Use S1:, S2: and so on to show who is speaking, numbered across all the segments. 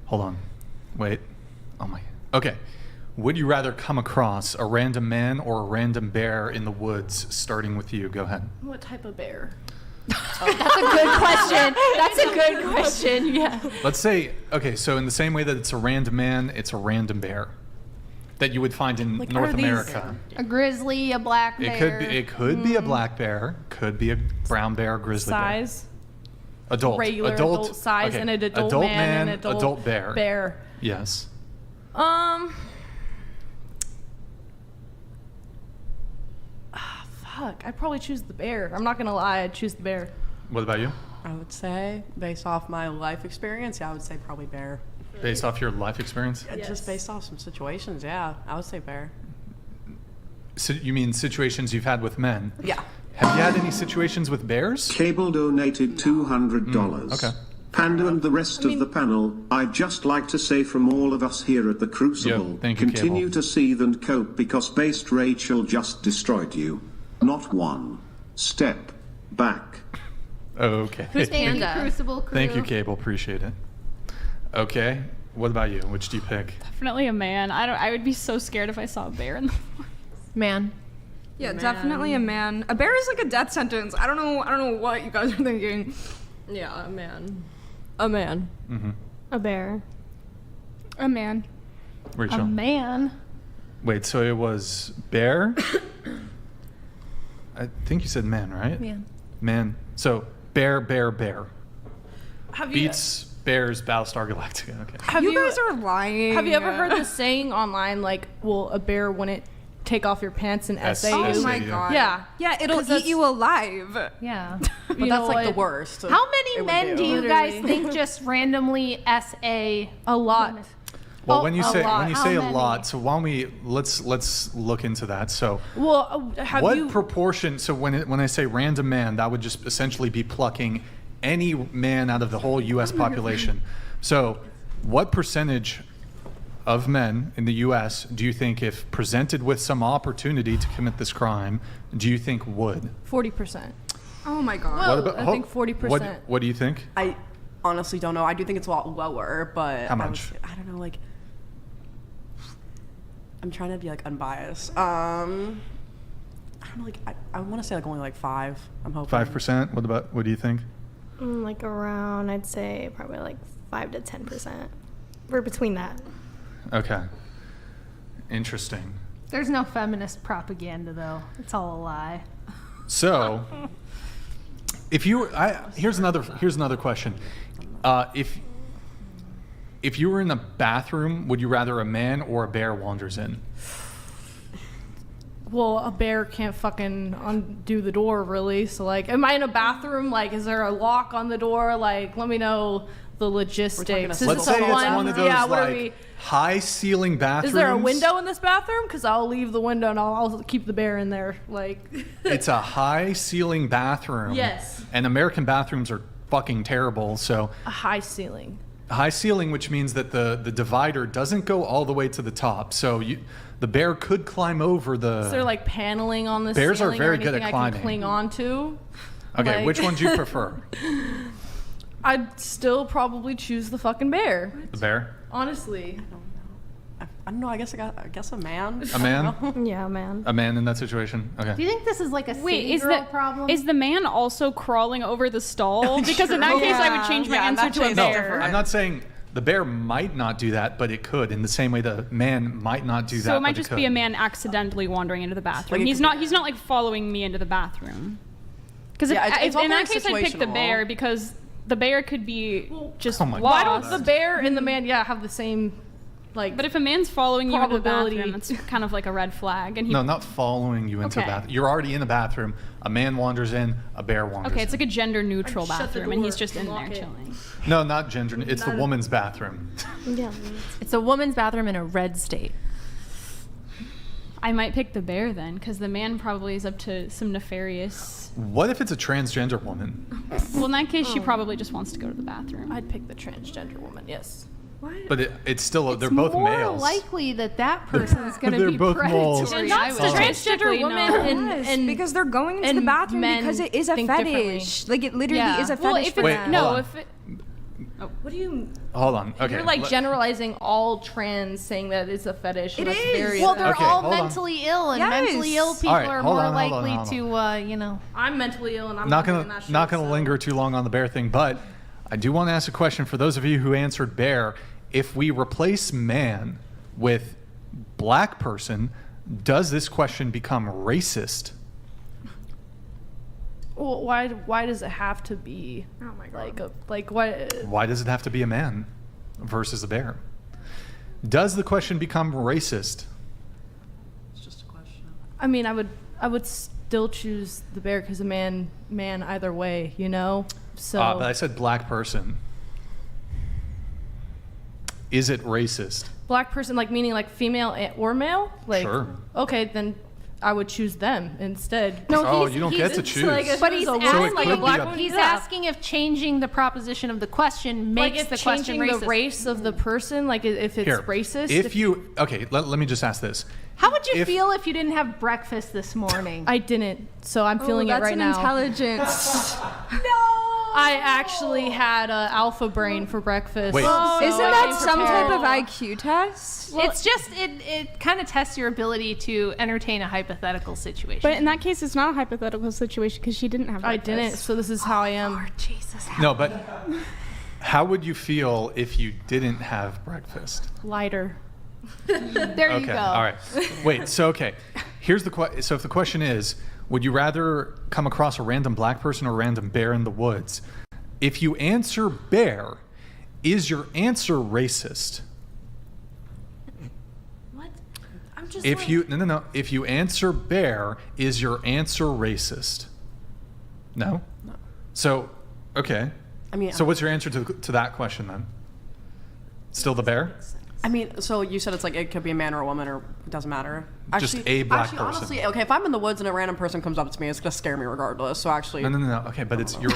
S1: Hold on. Wait. Oh my. Okay. Would you rather come across a random man or a random bear in the woods? Starting with you. Go ahead.
S2: What type of bear?
S3: That's a good question. That's a good question. Yeah.
S1: Let's say, okay, so in the same way that it's a random man, it's a random bear that you would find in
S2: Like,
S1: North
S2: are these-
S1: America.
S3: A grizzly, a black bear.
S1: It could be a black bear, could be a brown bear, grizzly
S2: Size?
S1: bear. Adult.
S2: Regular adult size
S1: okay.
S2: and an adult man and
S1: adult bear.
S2: Bear.
S1: Yes.
S2: Fuck. I'd probably choose the bear. I'm not gonna lie. I'd choose the bear.
S1: What about you?
S4: I would say, based off my life experience, yeah, I would say probably bear.
S1: Based off your life experience?
S4: Just based off some situations, yeah, I would say bear.
S1: So you mean situations you've had with men?
S4: Yeah.
S1: Have you had any situations with bears?
S5: Cable donated $200.
S1: Okay.
S5: Panda and the rest of the panel, I'd just like to say from all of us here at the Crucible,
S1: Yep, thank you,
S5: continue
S1: Cable.
S5: to seethe and cope because based Rachel just destroyed you. Not one step back.
S1: Okay.
S3: Who's Thank you,
S2: Panda?
S3: Crucible crew.
S1: Thank you, Cable. Appreciate it. Okay. What about you? Which do you pick?
S6: Definitely a man. I would be so scared if I saw a bear in the forest.
S3: Man.
S7: Yeah, definitely a man. A bear is like a death sentence. I don't know what you guys are thinking.
S4: Yeah, a man.
S2: A man.
S1: Mm-hmm.
S3: A bear.
S6: A man.
S1: Rachel.
S3: A man.
S1: Wait, so it was bear? I think you said man, right?
S3: Man.
S1: Man. So bear.
S2: Have you
S1: Beats Bears Battlestar Galactica. Okay.
S2: have
S7: You guys are lying.
S2: Have you ever heard the saying online like, "Well, a bear wouldn't take off your pants and
S1: S-
S2: SA you"?
S7: Oh my
S1: SAU.
S7: god.
S2: Yeah.
S7: Yeah, it'll
S2: 'Cause
S7: eat
S2: that's-
S7: you alive.
S3: Yeah.
S4: But
S2: You
S4: that's
S2: know
S4: like the
S2: what?
S4: worst.
S3: How many
S4: it would
S3: men do you guys
S2: Literally.
S3: think just randomly SA?
S2: A lot.
S1: Well,
S3: Oh,
S1: when you
S3: a
S1: say
S3: lot. How
S1: a
S3: many?
S1: lot, so why don't we let's look into that. So
S2: Well, have
S1: what
S2: you?
S1: proportion? So when I say random man, that would just essentially be plucking any man out of the whole U.S. population. So what percentage of men in the U.S. do you think, if presented with some opportunity to commit this crime, do you think would?
S2: 40%.
S7: Oh my god.
S2: Well, I think 40%.
S1: What do you think?
S4: I honestly don't know. I do think it's a lot lower, but
S1: How much?
S4: I don't know, like I'm trying to be like unbiased. I don't know, like I want to say like only like 5. I'm hoping
S1: 5%. What do you think?
S3: Like around, I'd say probably like 5 to 10%. We're between that.
S1: Okay. Interesting.
S3: There's no feminist propaganda though. It's all a lie.
S1: So, here's another question. If you were in a bathroom, would you rather a man or a bear wanders in?
S2: Well, a bear can't fucking undo the door, really. So, like, am I in a bathroom? Like, is there a lock on the door? Like, let me know the logistics. Is
S1: Let's
S2: it
S1: say it's
S2: someone-
S1: one of those
S2: yeah, what are
S1: like
S2: we?
S1: high ceiling bathrooms.
S2: Is there a window in this bathroom? Because I'll leave the window and I'll keep the bear in there. Like,
S1: It's a high ceiling bathroom.
S2: Yes.
S1: And American bathrooms are fucking terrible. So
S2: a high ceiling.
S1: high ceiling, which means that the divider doesn't go all the way to the top. So the bear could climb over the.
S2: Is there like paneling on the
S1: Bears are
S2: ceiling
S1: very
S2: or
S1: good at
S2: anything I
S1: climbing.
S2: can cling on to?
S1: Okay,
S2: Like-
S1: which one do you prefer?
S2: I'd still probably choose the fucking bear.
S1: The bear?
S2: Honestly.
S4: I don't know. I guess a man.
S1: A man?
S3: Yeah, man.
S1: A man in that situation?
S3: Do
S1: Okay.
S3: you think this is like a
S6: Wait,
S3: city
S6: is
S3: girl
S6: the
S3: problem?
S6: is the man also crawling over the stall? Because in that
S4: True.
S6: case, I would
S4: Yeah.
S6: change my
S4: Yeah,
S6: answer
S4: that
S6: to a
S4: case
S1: No,
S4: is
S6: bear.
S1: I'm not saying the bear might not do that, but it could. In the same way the man might not do that,
S6: So it might
S1: but
S6: just
S1: could.
S6: be a man accidentally wandering into the bathroom.
S4: Like, it
S6: He's
S4: could
S6: not.
S4: be-
S6: He's not like following me into the bathroom. Because
S4: Yeah, it's all
S6: in that
S4: very
S6: case, I'd pick the
S4: situational.
S6: bear because the bear could be just
S1: Oh my
S2: Why
S6: lost.
S2: don't the bear and the man, have the same, like,
S6: But if a man's following you into the
S2: Probability.
S6: bathroom, that's kind of like a red flag. And he,
S1: No, not following you into
S6: Okay.
S1: the bathroom. You're already in the bathroom. A man wanders in, a bear wanders
S6: okay, it's
S1: in.
S6: like a gender neutral
S2: I'd shut the
S6: bathroom, and he's
S2: door
S6: just in
S2: and
S6: there
S2: lock it.
S6: chilling.
S1: No, not gender. It's the woman's bathroom.
S3: yeah.
S8: It's a woman's bathroom in a red state.
S6: I might pick the bear then, because the man probably is up to some nefarious.
S1: What if it's a transgender woman?
S6: Well, in that case, she probably just wants to go to the bathroom.
S2: I'd pick the transgender woman, yes.
S1: But it's still, they're
S3: It's
S1: both
S3: more
S1: males.
S3: likely that person's going to
S1: They're
S3: be
S1: both moles.
S3: predatory.
S6: Not
S3: I would
S6: so
S3: say.
S6: transgender
S2: Statistically,
S6: women
S2: no.
S7: Yes,
S2: and
S7: because they're going into the
S2: and
S7: bathroom
S2: men
S7: because it is a
S2: think differently.
S7: fetish. Like it literally
S2: Yeah.
S7: is a
S6: Well,
S7: fetish
S6: if
S7: for
S6: it's
S1: Wait,
S7: them.
S6: no,
S1: hold on.
S6: if it,
S2: What do you?
S1: Hold on. Okay.
S2: You're like
S1: let-
S2: generalizing all trans, saying that it's a fetish. and
S7: It
S2: that's
S7: is.
S2: Very
S8: Well, they're
S1: Okay,
S8: all
S1: hold on.
S8: mentally ill, and
S7: Yes.
S8: mentally ill people
S1: All right,
S8: are
S1: hold
S8: more
S1: on, hold on,
S8: likely
S1: hold on.
S8: to, you know.
S2: I'm mentally ill, and I'm
S1: not
S2: doing
S1: gonna
S2: that shit,
S1: not gonna
S2: so-
S1: linger too long on the bear thing, but I do want to ask a question for those of you who answered bear. If we replace man with black person, does this question become racist?
S2: Well, why does it have to be?
S7: Oh my god.
S2: Like what?
S1: Why does it have to be a man versus a bear? Does the question become racist?
S4: It's just a question.
S2: I mean, I would still choose the bear because a man either way, you know. So
S1: But I said black person. Is it racist?
S2: black person, like meaning like female or male, like
S1: Sure.
S2: okay, then I would choose them instead.
S8: No,
S1: Oh,
S8: he's,
S1: you don't
S8: he's,
S1: get to
S2: It's
S1: choose.
S2: like if
S8: But
S2: it was
S8: he's
S2: a
S8: asking,
S2: woman, like a
S1: could
S2: black
S1: be a-
S2: woman,
S8: he's
S2: yeah.
S8: asking if changing the proposition of the question
S2: Like
S8: makes
S2: if
S8: the question
S2: changing
S8: racist.
S2: the race of the person, like if it's
S1: Here,
S2: racist.
S1: If you okay, let me just ask this.
S8: How would you
S1: if-
S8: feel if you didn't have breakfast this morning?
S2: I didn't, so I'm feeling it
S7: that's
S2: right
S7: an
S2: now.
S7: intelligence.
S2: I actually had alpha brain for breakfast.
S1: Wait.
S2: so
S7: Isn't
S2: I
S7: that
S2: came
S7: some type
S2: prepared.
S7: of IQ test?
S8: It's just it kind of tests your ability to entertain a hypothetical situation.
S9: But in that case, it's not a hypothetical situation because she didn't have
S2: I
S9: breakfast.
S2: didn't, so this is how I am.
S8: Jesus,
S1: No, but how would you feel if you didn't have breakfast?
S2: Lighter.
S8: there you
S1: Okay.
S8: go.
S1: All right. Wait. So okay. Here's the question. So if the question is, would you rather come across a random black person or a random bear in the woods? If you answer bear, is your answer racist?
S2: What? I'm just.
S1: If
S2: like,
S1: you no. If you answer bear, is your answer racist? No. No. So, okay.
S4: I mean,
S1: So what's your answer to that question then? Still the bear?
S4: I mean, so you said it's like it could be a man or a woman, or it doesn't matter.
S1: Just a black
S4: actually,
S1: person.
S4: Honestly, okay, if I'm in the woods and a random person comes up to me, it's gonna scare me regardless. So actually,
S1: No. Okay, but it's your.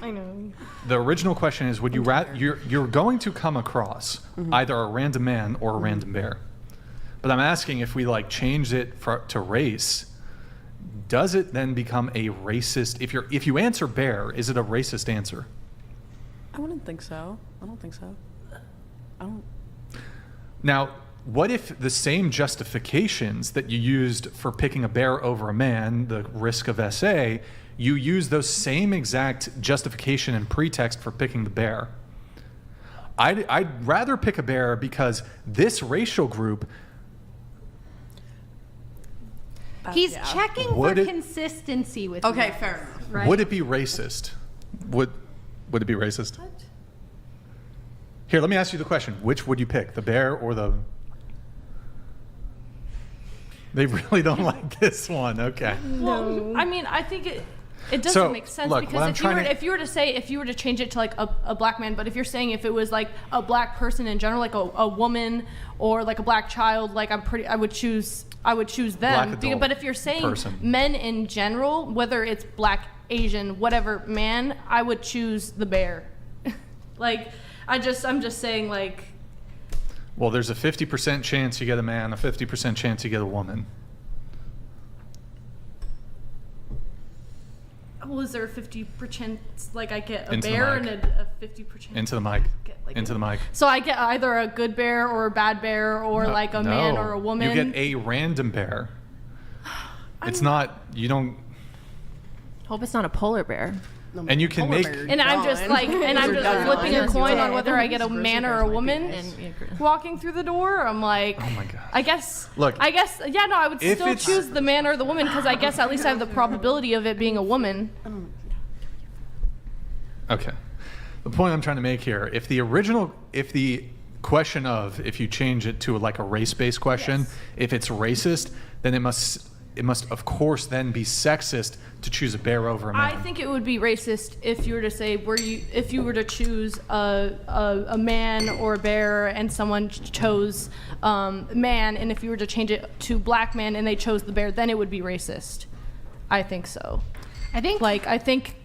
S2: I know.
S1: The original question is: would you rather you're going to come across either a random man or a random bear? But I'm asking if we like change it to race, does it then become a racist? If you answer bear, is it a racist answer?
S4: I wouldn't think so. I don't think so. I don't.
S1: Now, what if the same justifications that you used for picking a bear over a man, the risk of SA, you use those same exact justification and pretext for picking the bear? I'd rather pick a bear because this racial group,
S8: He's
S4: Yeah.
S8: checking
S1: Would
S8: for
S1: it-
S8: consistency with
S4: Okay,
S8: you,
S4: fair enough.
S8: right?
S1: would it be racist? Would it be racist? Here, let me ask you the question. Which would you pick, the bear or the... They really don't like this one. Okay.
S2: Well, I mean, I think it doesn't
S1: So,
S2: make sense
S1: look, what I'm
S2: because
S1: trying to-
S2: if you were to change it to like a black man, but if you're saying if it was like a black person in general, like a woman or like a black child, like I would choose them.
S1: Black adult
S2: But if you're saying
S1: person.
S2: men in general, whether it's black, Asian, whatever man, I would choose the bear. Like I'm just saying like.
S1: Well, there's a 50% chance you get a man, a 50% chance you get a woman.
S2: Well, is there a 50% like I get a
S1: Into the
S2: bear
S1: mic.
S2: and a 50%
S1: Into the mic.
S2: Get, like,
S1: Into the mic.
S2: So I get either a good bear or a bad bear or
S1: No,
S2: like a man
S1: no.
S2: or a woman.
S1: You get a random bear. It's not, you don't,
S8: Hope it's not a polar bear.
S1: and you can
S4: Polar
S1: make,
S4: bear.
S2: and I'm just
S4: Gone.
S2: like, and I'm
S4: Those are
S2: just
S4: done.
S2: flipping a
S4: Yes,
S2: coin
S4: you
S2: on
S4: are.
S2: whether I get a
S4: Grizzly
S2: man
S4: bears
S2: or a
S4: might be
S2: woman
S4: pissed.
S2: walking through the door. I'm like,
S1: oh my God.
S2: I guess,
S1: Look,
S2: yeah, no, I would
S1: if
S2: still
S1: it's-
S2: choose the man or the woman because I guess at least I have the probability of it being a woman.
S1: Okay. The point I'm trying to make here, if the question of, if you change it to like a race-based question, if it's racist, then it must of course then be sexist to choose a bear over a man.
S2: I think it would be racist if you were to say if you were to choose a man or a bear and someone chose man, and if you were to change it to black man and they chose the bear, then it would be racist. I think so.
S8: I think
S2: I think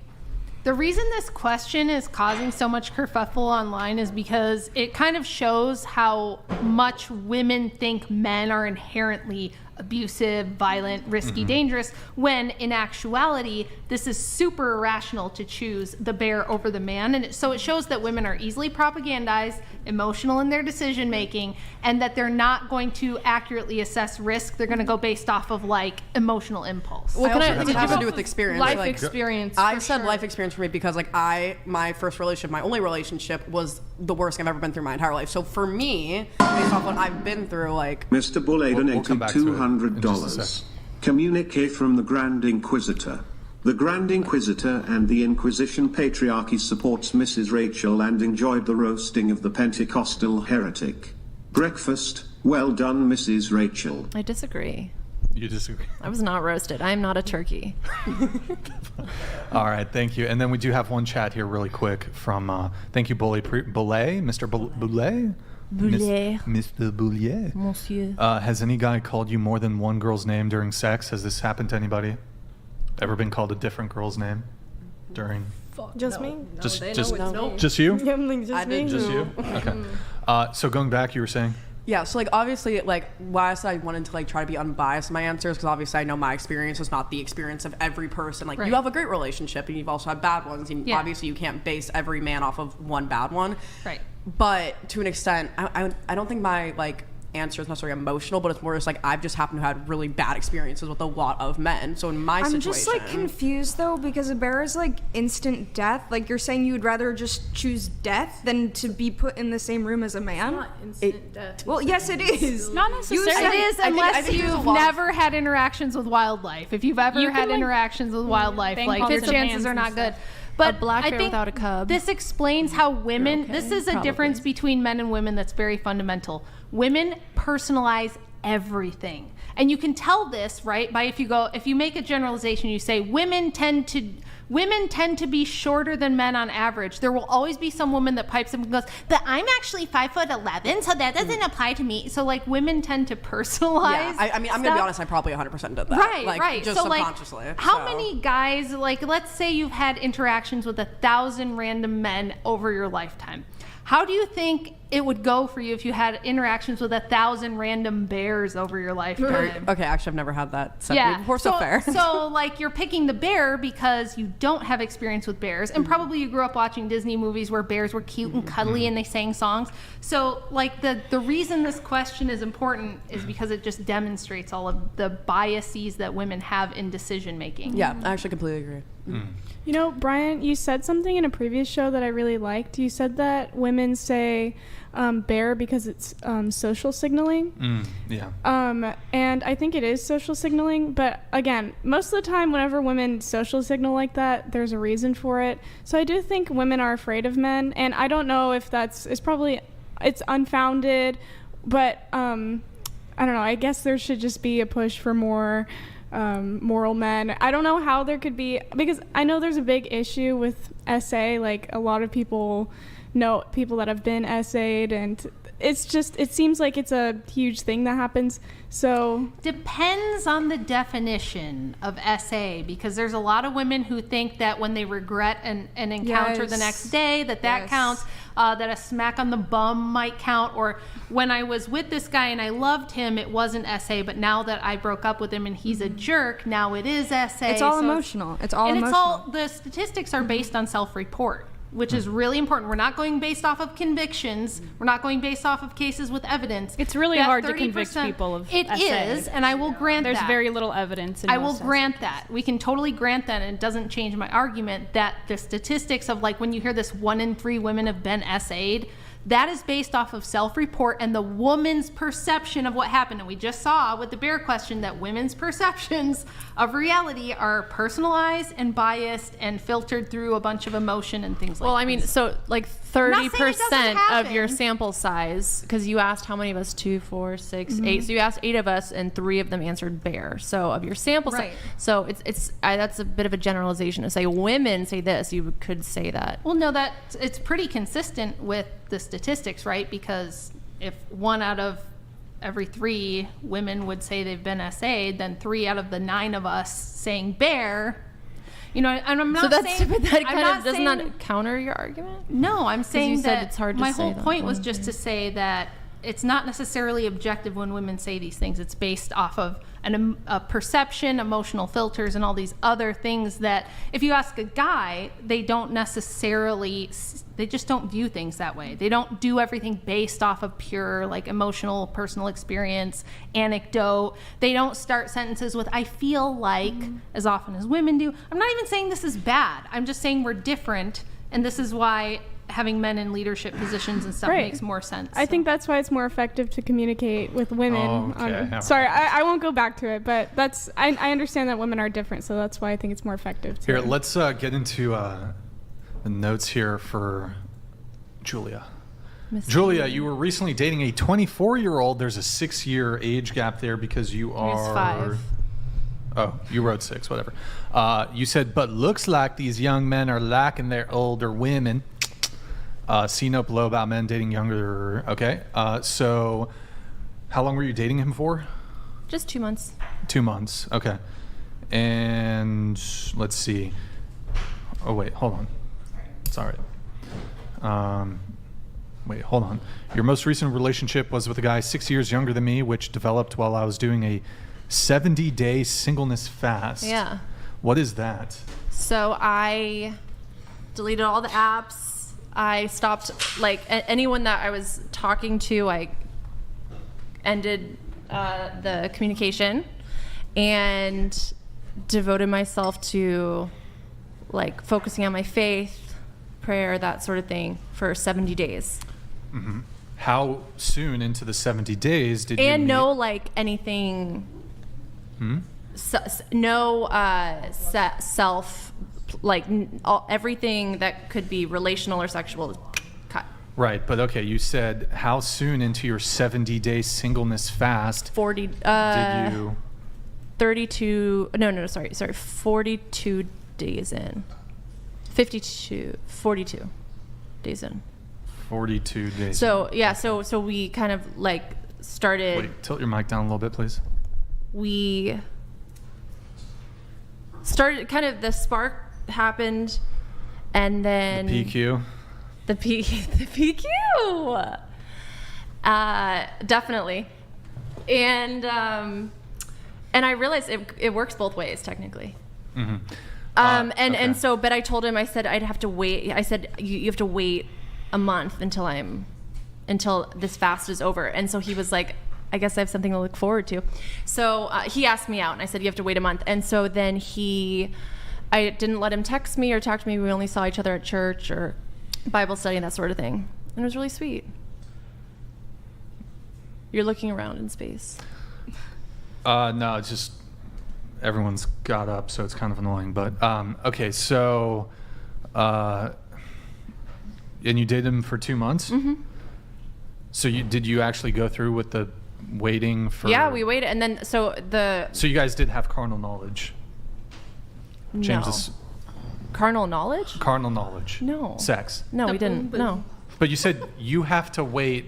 S8: the reason this question is causing so much kerfuffle online is because it kind of shows how much women think men are inherently abusive, violent, risky, dangerous, when in actuality, this is super irrational to choose the bear over the man. And so it shows that women are easily propagandized, emotional in their decision making, and that they're not going to accurately assess risk. They're going to go based off of like emotional impulse.
S4: Well, I also
S2: I
S4: think it has to do with experience.
S2: Life
S4: like,
S2: experience.
S4: I
S2: for
S4: said
S2: sure.
S4: life experience for me because like my first relationship, my only relationship was the worst I've ever been through my entire life. So for me, based off what I've been through, like
S5: Mr. Boulay
S1: We'll come
S5: donated
S1: back to it in just a
S5: $200.
S1: sec.
S5: Communique from the Grand Inquisitor. The Grand Inquisitor and the Inquisition Patriarchy supports Mrs. Rachel and enjoyed the roasting of the Pentecostal heretic. Breakfast, well done, Mrs. Rachel.
S10: I disagree.
S1: You disagree?
S10: I was not roasted. I am not a turkey.
S1: All right, thank you. And then we do have one chat here really quick from, thank you, Boulay, Mr. Boulay?
S10: Boulay.
S1: Mr. Boulay.
S10: Monsieur.
S1: Has any guy called you more than one girl's name during sex? Has this happened to anybody? Ever been called a different girl's name during?
S3: Just me?
S1: Just you?
S3: Yeah, I'm like, just
S4: I
S3: me?
S4: did
S1: Just you? Okay. So going back, you were saying?
S4: yeah, so like obviously like why I said I wanted to like try to be unbiased in my answers because obviously I know my experience is not the experience of every person. Like
S8: Right.
S4: you have a great relationship and you've also had bad ones, and
S8: Yeah.
S4: obviously you can't base every man off of one bad one.
S8: Right.
S4: But to an extent, I don't think my like answer is necessarily emotional, but it's more just like I've just happened to have had really bad experiences with a lot of men. So in my
S7: I'm
S4: situation,
S7: just like confused though because a bear is like instant death. Like you're saying you would rather just choose death than to be put in the same room as a man? Well, yes, it is.
S6: Not
S7: You
S6: necessarily.
S7: said
S8: It is
S4: I think
S8: unless
S4: there's a
S8: you've
S4: lot of-
S8: never had interactions with wildlife. If you've ever
S6: You can,
S8: had
S6: like,
S8: interactions with wildlife,
S6: bang
S8: like
S6: pots
S8: your
S6: and
S8: chances
S6: pans
S8: are
S6: and
S8: not good.
S6: stuff.
S8: But
S10: A black
S8: I
S10: bear
S8: think
S10: without a cub.
S8: this explains how women.
S10: okay,
S8: This is a
S10: probably.
S8: difference between men and women that's very fundamental. Women personalize everything, and you can tell this right by if you make a generalization, you say women tend to be shorter than men on average. There will always be some woman that pipes up and goes, "But I'm actually 5'11", so that doesn't apply to me." So like women tend to personalize.
S4: yeah, I mean, I'm gonna be
S8: stuff.
S4: honest, I probably 100% did that.
S8: Right,
S4: like,
S8: right.
S4: Just
S8: so like,
S4: subconsciously.
S8: how
S4: so.
S8: many guys, like, let's say you've had interactions with 1,000 random men over your lifetime. How do you think it would go for you if you had interactions with 1,000 random bears over your lifetime?
S4: Okay, actually, I've never had that set
S8: Yeah.
S4: before, so fair.
S8: So, like, you're picking the bear because you don't have experience with bears, and probably you grew up watching Disney movies where bears were cute and cuddly and they sang songs. So, like, the reason this question is important is because it just demonstrates all of the biases that women have in decision making.
S4: Yeah, I actually completely agree.
S9: You know, Brian, you said something in a previous show that I really liked. You said that women say bear because it's social signaling.
S1: Yeah.
S9: And I think it is social signaling. But again, most of the time, whenever women social signal like that, there's a reason for it. So I do think women are afraid of men. And I don't know if it's unfounded. But I don't know. I guess there should just be a push for more moral men. I don't know how there could be, because I know there's a big issue with SA. Like a lot of people know people that have been SA'd, and it's just, it seems like it's a huge thing that happens. So
S8: Depends on the definition of SA, because there's a lot of women who think that when they regret an encounter the
S7: Yes.
S8: next day, that
S7: Yes.
S8: counts, that a smack on the bum might count, or when I was with this guy and I loved him, it wasn't SA, but now that I broke up with him and he's a jerk, now it is SA.
S7: It's all
S8: So
S7: emotional. It's all
S8: and
S7: emotional.
S8: the statistics are based on self-report, which is really important. We're not going based off of convictions. We're not going based off of cases with evidence.
S6: It's really
S8: That
S6: hard to convict
S8: 30%.
S6: people of
S8: It
S6: SA.
S8: is, and I will grant
S6: There's
S8: that.
S6: very little evidence. In
S8: I will
S6: most
S8: grant that. We can totally grant that, and it doesn't change my argument that the statistics of, like, when you hear this 1 in 3 women have been SA'd, that is based off of self-report and the woman's perception of what happened. And we just saw with the bear question that women's perceptions of reality are personalized and biased and filtered through a bunch of emotion and things like that.
S10: Well, I mean, so like
S8: I'm not saying it doesn't
S10: 30% of your
S8: happen.
S10: sample size, because you asked how many of us, 2, 4, 6, 8. So you asked 8 of us, and 3 of them answered bear. So of your sample
S8: Right.
S10: size, so that's a bit of a generalization to say women say this. You could say that.
S8: Well, no, it's pretty consistent with the statistics, right? Because if 1 out of every 3 women would say they've been SA'd, then 3 out of the 9 of us saying bear. You know, and I'm not
S10: So that's
S8: saying
S10: but that
S8: I'm
S10: kind
S8: not
S10: of does
S8: saying,
S10: not counter your argument.
S8: No, I'm saying
S10: you said
S8: that
S10: it's hard to
S8: my
S10: say
S8: whole
S10: that
S8: point was
S10: one
S8: just
S10: thing.
S8: to say that it's not necessarily objective when women say these things. It's based off of a perception, emotional filters, and all these other things that if you ask a guy, they just don't view things that way. They don't do everything based off of pure like emotional, personal experience, anecdote. They don't start sentences with "I feel like" as often as women do. I'm not even saying this is bad. I'm just saying we're different, and this is why having men in leadership positions and stuff
S9: Right.
S8: makes more sense.
S9: I think that's why it's more effective to communicate with women.
S1: Okay.
S9: Sorry, I won't go back to it, but I understand that women are different, so that's why I think it's more effective.
S1: Here, let's get into the notes here for Julia. Julia, you were recently dating a 24-year-old. There's a 6-year age gap there because you are...
S10: 5.
S1: Oh, you wrote 6, whatever. You said, but looks like these young men are lacking their older women. See note below about men dating younger. Okay. So how long were you dating him for?
S10: Just 2 months.
S1: 2 months. Okay. And let's see. Oh, wait, hold on. It's all right. Wait, hold on. Your most recent relationship was with a guy 6 years younger than me, which developed while I was doing a 70-day singleness fast.
S10: Yeah.
S1: What is that?
S10: So I deleted all the apps. I stopped, like, anyone that I was talking to, I ended the communication and devoted myself to, like, focusing on my faith, prayer, that sort of thing for 70 days.
S1: Mm-hmm. How soon into the 70 days did you
S10: And
S1: meet?
S10: no, like, anything, no self, like, everything that could be relational or sexual cut.
S1: Right, but okay, you said how soon into your 70-day singleness fast
S10: 40,
S1: did you...
S10: 32, sorry, 42 days in. 42 days in.
S1: 42 days.
S10: So, yeah, so we kind of, like, started...
S1: Wait, tilt your mic down a little bit, please.
S10: We started, kind of, the spark happened, and then...
S1: The PQ?
S10: The PQ! Definitely. And I realized it works both ways, technically.
S1: Mm-hmm.
S10: And so, but I told him, I said I'd have to wait. I said you have to wait a month until this fast is over. And so he was like, I guess I have something to look forward to. So he asked me out, and I said you have to wait a month. And so then I didn't let him text me or talk to me. We only saw each other at church or Bible study and that sort of thing. And it was really sweet. You're looking around in space.
S1: No, it's just everyone's got up, so it's kind of annoying. But okay, so and you dated him for 2 months.
S10: Mm-hmm.
S1: So did you actually go through with the waiting for?
S10: Yeah, we waited, and then so
S1: you guys did have carnal knowledge. James
S10: no.
S1: is
S10: Carnal knowledge?
S1: carnal knowledge.
S10: No.
S1: Sex.
S10: No, we didn't. No.
S1: But you said you have to wait.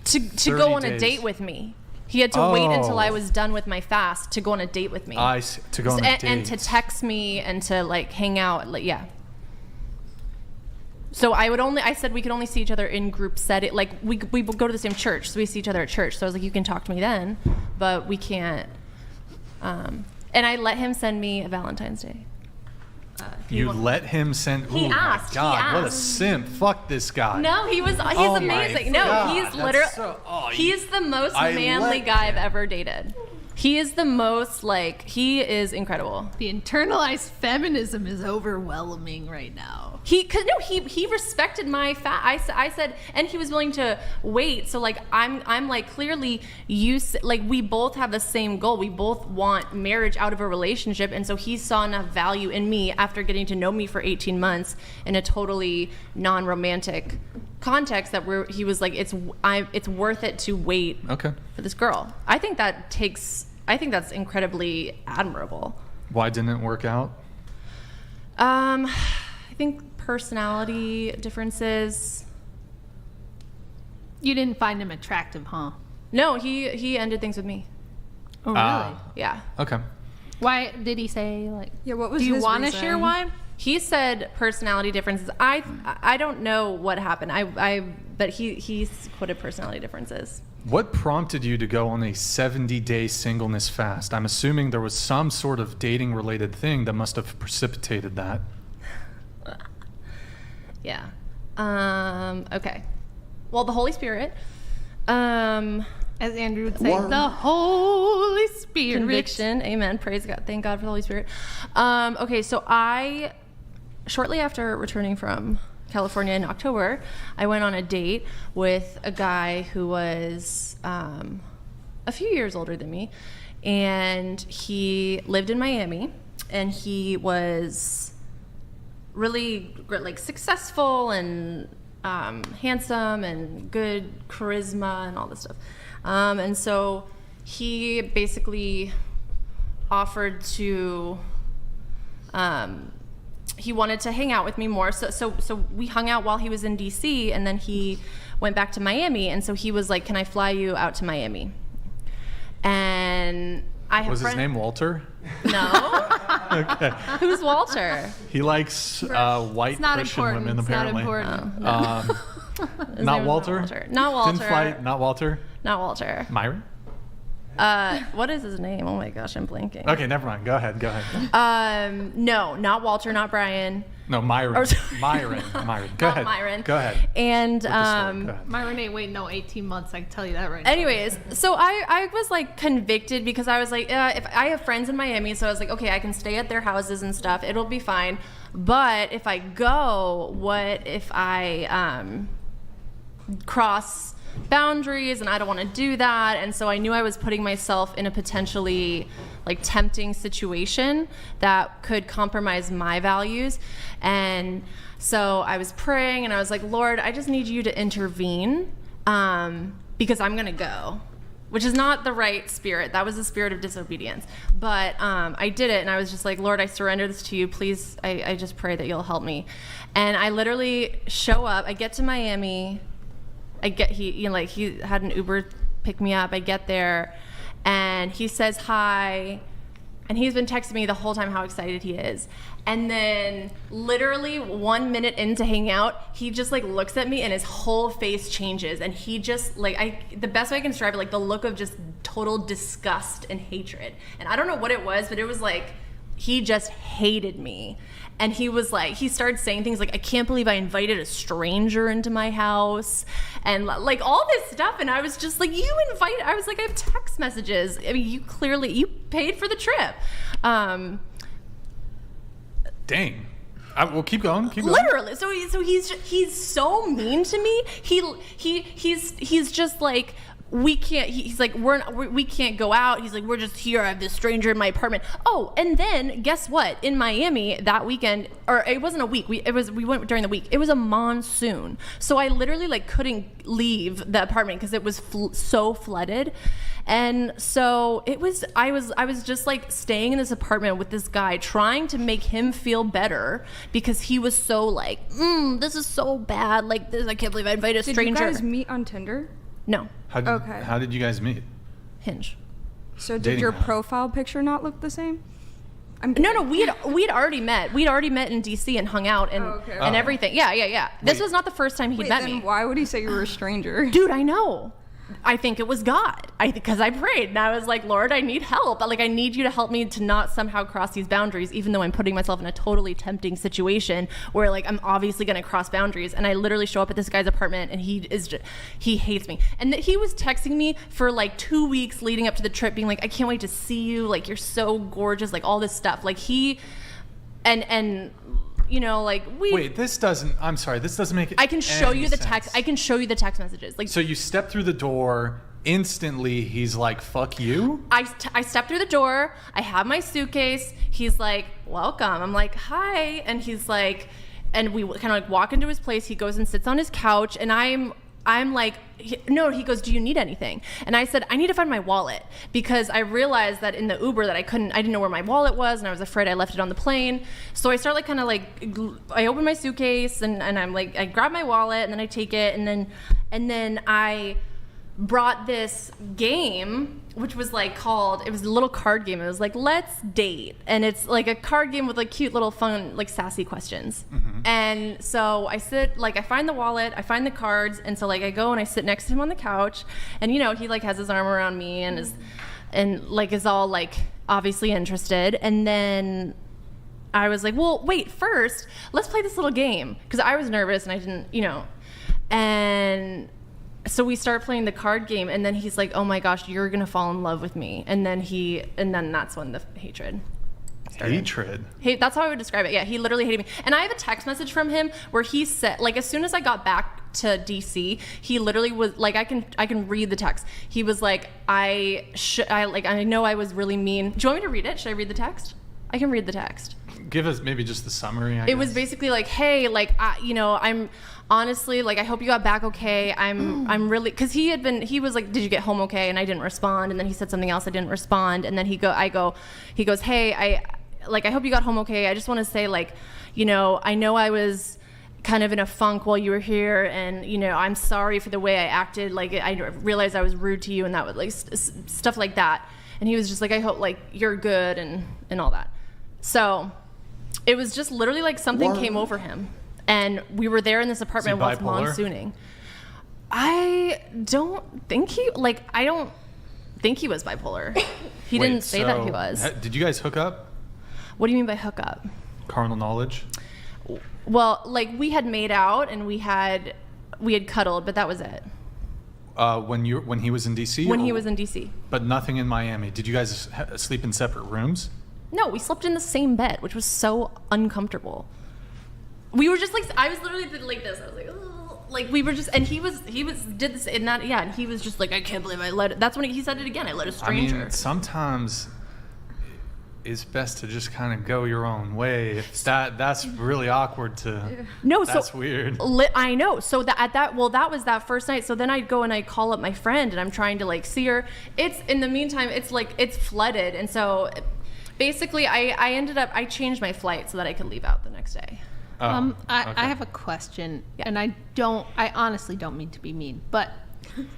S10: To
S1: 30
S10: go on a
S1: days.
S10: date with me. He had to wait until I
S1: Oh.
S10: was done with my fast to go on a date with me.
S1: To go on a date.
S10: And to text me and to, like, hang out. Like, yeah. So I said we could only see each other in group setting. Like, we go to the same church, so we see each other at church. So I was like, you can talk to me then, but we can't. And I let him send me a Valentine's Day.
S1: You let him send.
S10: He
S1: Ooh,
S10: asked,
S1: my God,
S10: he
S1: what a
S10: asked.
S1: simp! Fuck this guy.
S10: No, he's
S1: Oh my
S10: amazing. No,
S1: God,
S10: he's
S1: that's
S10: literally
S1: so-
S10: he's the most
S1: I
S10: manly
S1: let
S10: guy I've ever dated. He is the most, like, he is incredible.
S8: The internalized feminism is overwhelming right now.
S10: He respected my I said, and he was willing to wait. So, like, I'm like, clearly like, we both have the same goal. We both want marriage out of a relationship. And so he saw enough value in me after getting to know me for 18 months in a totally non-romantic context that he was like, it's worth it to wait for this girl. I think that's incredibly admirable.
S1: Why didn't it work out?
S10: I think personality differences.
S8: You didn't find him attractive, huh?
S10: No, he ended things with me.
S8: Oh, really?
S10: Yeah.
S1: Okay.
S8: Why did he say, like?
S7: Yeah, what was
S8: Do you
S7: his
S8: want to
S7: reason?
S8: share why?
S10: He said personality differences. I don't know what happened. But he quoted personality differences.
S1: What prompted you to go on a 70-day singleness fast? I'm assuming there was some sort of dating-related thing that must have precipitated that.
S10: Yeah. Okay. Well, the Holy Spirit.
S8: As Andrew would say, the Holy Spirit.
S10: Conviction. Amen. Praise God. Thank God for the Holy Spirit. Okay, so shortly after returning from California in October, I went on a date with a guy who was a few years older than me, and he lived in Miami, and he was really like successful and handsome and good charisma and all this stuff. And so he basically offered to, he wanted to hang out with me more. So we hung out while he was in DC, and then he went back to Miami. And so he was like, can I fly you out to Miami? And I have
S1: Was his name Walter?
S10: No.
S1: Okay.
S10: Who's Walter?
S1: He likes white
S6: It's not
S1: Christian
S6: important.
S1: women,
S6: It's not
S1: apparently.
S6: important.
S10: His
S1: Not
S10: name was
S1: Walter?
S10: Not Walter.
S1: Didn't fly, not Walter?
S10: Not Walter.
S1: Myron?
S10: What is his name? Oh my gosh, I'm blanking.
S1: Okay, never mind. Go ahead.
S10: No, not Walter, not Brian.
S1: No, Myron.
S10: Or sorry.
S1: Myron. Go
S10: Not
S1: ahead.
S10: Myron.
S1: Go ahead.
S10: And
S1: Go ahead.
S8: Myron ain't waiting no 18 months, I can tell you that right now.
S10: anyways, so I was like convicted because I was like, if I have friends in Miami, so I was like, okay, I can stay at their houses and stuff. It'll be fine. But if I go, what if I cross boundaries, and I don't want to do that. And so I knew I was putting myself in a potentially like tempting situation that could compromise my values. And so I was praying and I was like, Lord, I just need you to intervene because I'm going to go, which is not the right spirit. That was the spirit of disobedience. But I did it, and I was just like, Lord, I surrender this to you. Please, I just pray that you'll help me. And I literally show up. I get to Miami. He had an Uber pick me up. I get there, and he says hi, and he's been texting me the whole time how excited he is. And then literally 1 minute into hanging out, he just like looks at me and his whole face changes, and he just like the best way I can describe it, like the look of just total disgust and hatred. And I don't know what it was, but it was like he just hated me. And he was like, he started saying things like, I can't believe I invited a stranger into my house, and like all this stuff. And I was just like, I was like, I have text messages. I mean, you paid for the trip.
S1: Dang. Well, keep going.
S10: Literally. So he's so mean to me. He's just like, we can't. He's like, we can't go out. He's like, we're just here. I have this stranger in my apartment. Oh, and then guess what? In Miami that weekend, or it wasn't a week. We went during the week. It was a monsoon, so I literally like couldn't leave the apartment because it was so flooded. And so it was. I was just like staying in this apartment with this guy, trying to make him feel better because he was so like, this is so bad. Like this, I can't believe I invited a stranger.
S7: Did you guys meet on Tinder?
S10: No.
S1: How did you guys meet?
S10: Hinge.
S7: So did
S1: Dating
S7: your
S1: app.
S7: profile picture not look the same?
S10: No, we'd already met. We'd already met in DC and hung out and everything. Yeah. This was not the first time he'd met
S7: then
S10: me.
S7: why would he say you were a stranger?
S10: Dude, I know. I think it was God. Because I prayed and I was like, Lord, I need help. Like, I need you to help me to not somehow cross these boundaries, even though I'm putting myself in a totally tempting situation where like I'm obviously going to cross boundaries. And I literally show up at this guy's apartment and he hates me. And he was texting me for like 2 weeks leading up to the trip, being like, I can't wait to see you. Like, you're so gorgeous. Like all this stuff. Like and you know, like
S1: Wait, this doesn't make it.
S10: I can show you the
S1: sense.
S10: text. I can show you the text messages. Like,
S1: So you step through the door, instantly he's like, fuck you?
S10: I step through the door. I have my suitcase. He's like, welcome. I'm like, hi. And he's like, and we kind of like walk into his place. He goes and sits on his couch, and I'm like, no, he goes, do you need anything? And I said, I need to find my wallet, because I realized that in the Uber that I didn't know where my wallet was, and I was afraid I left it on the plane. So I start like kind of like, I open my suitcase and I'm like, I grab my wallet and then I take it and then I brought this game, which was like it was a little card game. It was like, let's date. And it's like a card game with like cute little fun, like sassy questions. And so I find the wallet, I find the cards. And so like I go and I sit next to him on the couch, and you know, he like has his arm around me and is all like obviously interested. And then I was like, well, wait, first, let's play this little game. Because I was nervous and I didn't, you know. And so we start playing the card game, and then he's like, oh my gosh, you're going to fall in love with me. And then that's when the hatred started.
S1: Hatred?
S10: That's how I would describe it. Yeah, he literally hated me. And I have a text message from him where he said, like, as soon as I got back to DC, he literally was like, I can read the text. He was like, I know I was really mean. Do you want me to read it? Should I read the text? I can read the text.
S1: Give us maybe just the summary. I
S10: It was basically like, hey, like, I'm honestly, like, I hope you got back okay. I'm really, because he was like, did you get home okay? And I didn't respond. And then he said something else. I didn't respond. And then he goes, hey, I hope you got home okay. I just want to say, like, you know I was kind of in a funk while you were here, and you know, I'm sorry for the way I acted. Like, I realized I was rude to you, and that was like stuff like that. And he was just like, I hope like you're good and all that. So it was just literally like something came over him, and we were there in this apartment while it's monsooning. I don't think he was bipolar. He didn't say that he was.
S1: Did you guys hook up?
S10: What do you mean by hook up?
S1: Carnal knowledge?
S10: Well, like, we had made out and we had cuddled, but that was it.
S1: When he was in DC?
S10: When he was in DC.
S1: But nothing in Miami. Did you guys sleep in separate rooms?
S10: No, we slept in the same bed, which was so uncomfortable. We were just like, I was literally like this. I was like, oh, like we were just, and he did this in that, yeah, and he was just like, I can't believe I let it. That's when he said it again. I let a stranger.
S1: I mean, sometimes it's best to just kind of go your own way. That's really awkward to.
S10: No,
S1: that's weird.
S10: I know. So that was that first night. So then I'd go and I'd call up my friend, and I'm trying to like see her. It's in the meantime, it's like it's flooded, and so basically I changed my flight so that I could leave out the next day.
S8: I have a question, and I honestly don't mean to be mean, but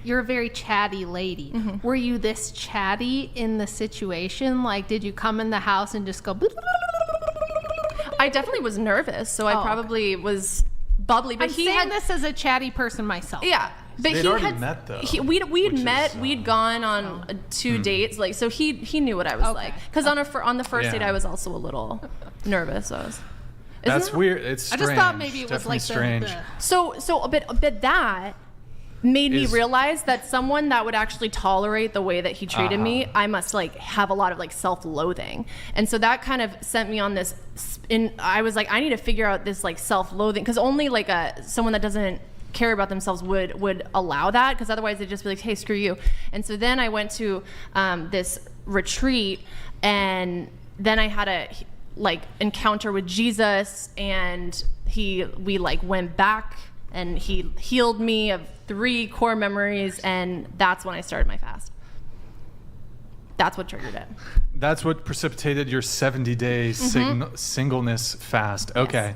S8: you're a very chatty lady. Mm-hmm. Were you this chatty in the situation? Like, did you come in the house and just go?
S10: I definitely was nervous, so I probably was bubbly. But
S8: I'm saying this as a chatty person myself.
S10: Yeah, but
S1: they'd already met though.
S10: We'd met. We'd gone on 2 dates. Like, so he knew what I was like. Because on the first date, I was also a little nervous. So
S1: that's weird. It's strange.
S8: I just thought maybe it was
S1: definitely
S8: like
S1: strange.
S10: So a bit that made me realize that someone that would actually tolerate the way that he treated me, I must like have a lot of like self-loathing. And so that kind of sent me on this I was like, I need to figure out this like self-loathing, because only like someone that doesn't care about themselves would allow that, because otherwise they'd just be like, hey, screw you. And so then I went to this retreat, and then I had a like encounter with Jesus, and we like went back, and he healed me of 3 core memories, and that's when I started my fast. That's what triggered it.
S1: That's what precipitated your 70-day singleness fast. Okay.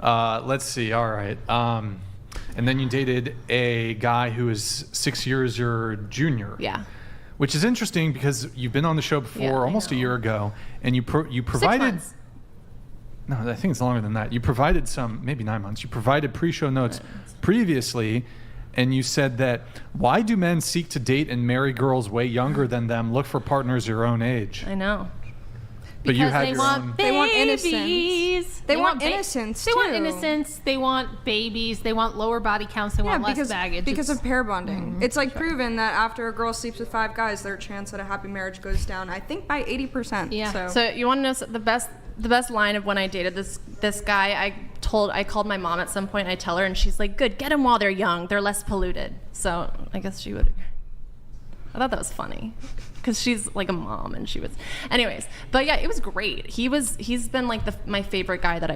S1: Yes. Let's see. All right. And then you dated a guy who is 6 years your junior.
S10: Yeah.
S1: Which is interesting because you've been on the show before almost a year ago, and you provided.
S10: 6 months.
S1: No, I think it's longer than that. You provided maybe 9 months. You provided pre-show notes previously, and you said that, why do men seek to date and marry girls way younger than them, look for partners your own age?
S10: I know.
S1: But
S8: because
S1: you had
S8: they
S1: your
S8: want
S1: own.
S8: babies.
S7: They want innocence. They want innocence,
S8: They want
S7: too.
S8: innocence. They want babies. They want lower body counts. They want less baggage.
S7: Because of pair bonding. It's like proven that after a girl sleeps with 5 guys, their chance at a happy marriage goes down, I think, by 80%.
S8: Yeah.
S10: So you want to know the best line of when I dated this guy? I called my mom at some point. I tell her, and she's like, "Good, get them while they're young. They're less polluted." So I guess she would. I thought that was funny, because she's like a mom, and she was. Anyways, but yeah, it was great. He's been like my favorite guy that I